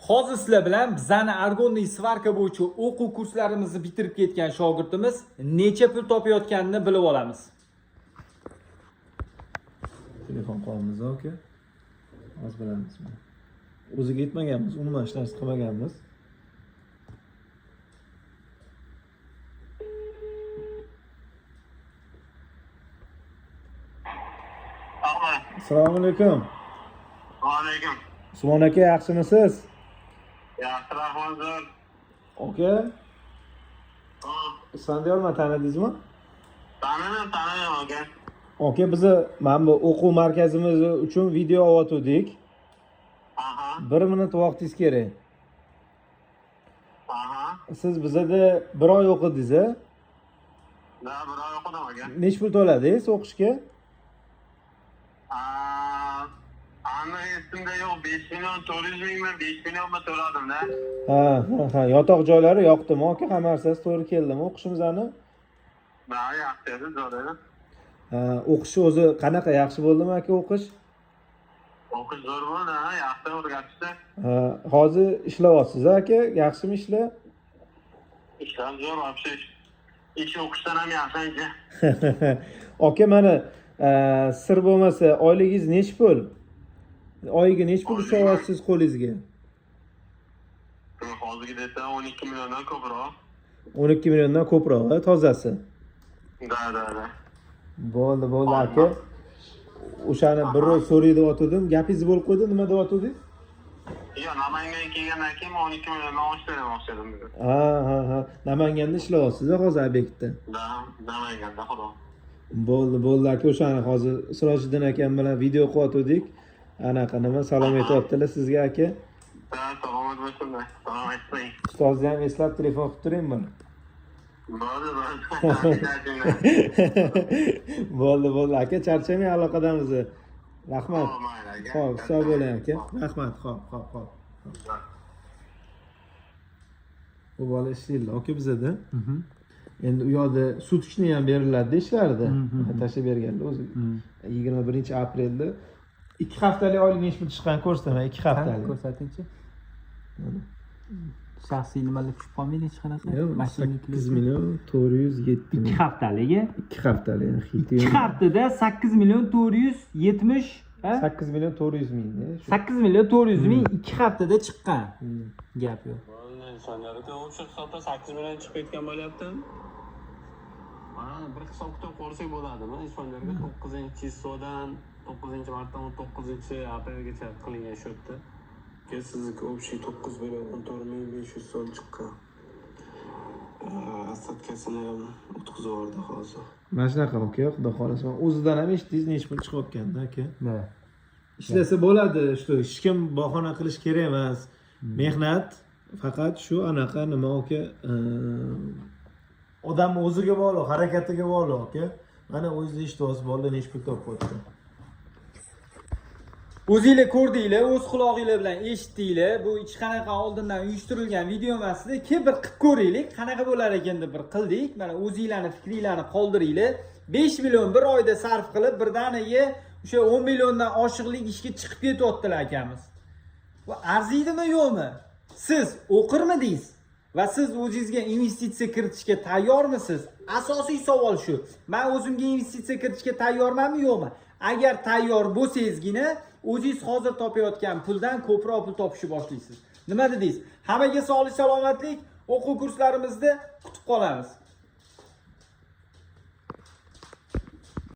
Hozir sizlar bilan bizani argonniy svarka bo'yicha o'quv kurslarimizni bitirib ketgan shogirdimiz necha pul topayotganini bilib olamiz. Telefon qolamiz aka. Hozir bilamiz. O'ziga yetmaganmiz, umuman hech narsa qilmaganmiz. Assalomu alaykum. Va alaykum. Usmon aka, yaxshimisiz? Yaxshi, rahmat. Aka, Isfandiyorni tanidingizmi? Tanidim aka. Aka, biz mana bu o'quv markazimiz uchun video olayotgandik. Aha. 1 minut vaqtingiz kerak. Aha. Siz bizada 1 oy o'qidingiz, a? Da, bir oy o'qidim aka. Nech pul to'ladingiz o'qishga? Ana esimda yo'q, 5 million 400 mingmi, 5 million mi to'ladim-da. Ha, yotoq joylari yoqdimi aka? Hamma narsasi to'g'ri keldimi o'qishimizni? Da, yaxshi edi, zo'r edi. O'qish o'zi qanaqa, yaxshi bo'ldimi aka o'qish? O'qish zo'r bo'ldi, yaxshi o'rgatishdi. Hozir ishlayapsiz aka? Yaxshimi ishlar? Ishlar zo'r, вообще. Ish o'qishdan ham yaxshi. Aka, mana sir bo'lmasa, oyligingiz nech pul? Oyiga nech pul ishlayapsiz qo'lingizga? Hozirgi desa 12 milliondan ko'proq. 12 milliondan ko'proq, tozasi. Da. Bo'ldi aka. O'shani bir ro'y so'ray deyotgandim. Gapingiz bo'lib qo'ydi, nima deyotgandingiz? Yo, Namangan kelgandan keyin 12 milliondan oshirib boshladim bugun. Ha. Namanganda ishlayapsiz hozir obyektda. Da, Namanganda xudo. Bo'ldi aka, o'shani hozir Sirojiddin akam bilan video qilyotgandik. Anaqa nima salom aytyaptilar sizga aka. Salomat bo'lsinlar. Salom aytmang. Ustozni ham eslab telefon qilib turing buni. Bo'ldi aka, charchamang, aloqadamiz. Rahmat. Xo'p, sog' bo'ling aka. Rahmat. Xo'p. Bu bola ishlaydi aka bizada. Endi u yoqda sutishni ham beriladi ishlarida. Tashlab berganda o'zi 21-aprelda 2 haftalik oylik nech pul chiqqan ko'rsataman, 2 haftalik. Ko'rsatingchi. Shaxsiy nimalar tushib qolmaydi hech qanaqa? 8 million 470 ming. 2 haftaligi? 2 haftalik. 2 haftada 8 million 470, 8 million 400 ming. 8 million 400 ming 2 haftada chiqqan. Gap yo'q. Insonlarga o'sha hisobda 8 million chiqib ketgan bo'lyapti. Mana bir hisob kitob ko'rsak bo'ladimi? Insonlarga 9-dan 9-martdan 19-aprelgacha qilingan shotda. Sizniki общий 9 million 14.500 so'm chiqqan. Astatkasini ham o'tkazib yubordi hozir. Mana shunaqa aka, xudo xolasa. O'zidan ham eshitdingiz nech pul chiqayotganda aka. Ha. Ishlasa bo'ladi, hech kim bahona qilish kerak emas. Mehnat faqat shu anaqa nima aka, odam o'ziga bog'liq, harakatiga bog'liq aka. Mana o'zingiz eshitasiz, bolalar nech pul topyapti. O'zingizlar ko'rdinglar, o'z quloqingizlar bilan eshitdinglar. Bu hech qanaqa oldindan uyushtirilgan video emasdi. Keyin bir qilib ko'raylik, qanaqa bo'lar ekan deb bir qildik. Mana o'zingizlarning fikringlarni qoldiringlar. 5 million bir oyda sarf qilib, birdaniga o'sha 10 milliondan oshiqlik ishga chiqib ketyaptilar akamiz. Bu arziydimi yo'qmi? Siz o'qirmidingiz? Va siz o'zingizga investitsiya kiritishga tayyormisiz? Asosiy savol shu. Men o'zimga investitsiya kiritishga tayyormanmi yo'qmi? Agar tayyor bo'lsangizgina o'zingiz hozir topayotgan puldan ko'proq pul topishni boshlaysiz. Nima dedingiz? Hammaga sog'lik, salomatlik, o'quv kurslarimizda kutib qolamiz.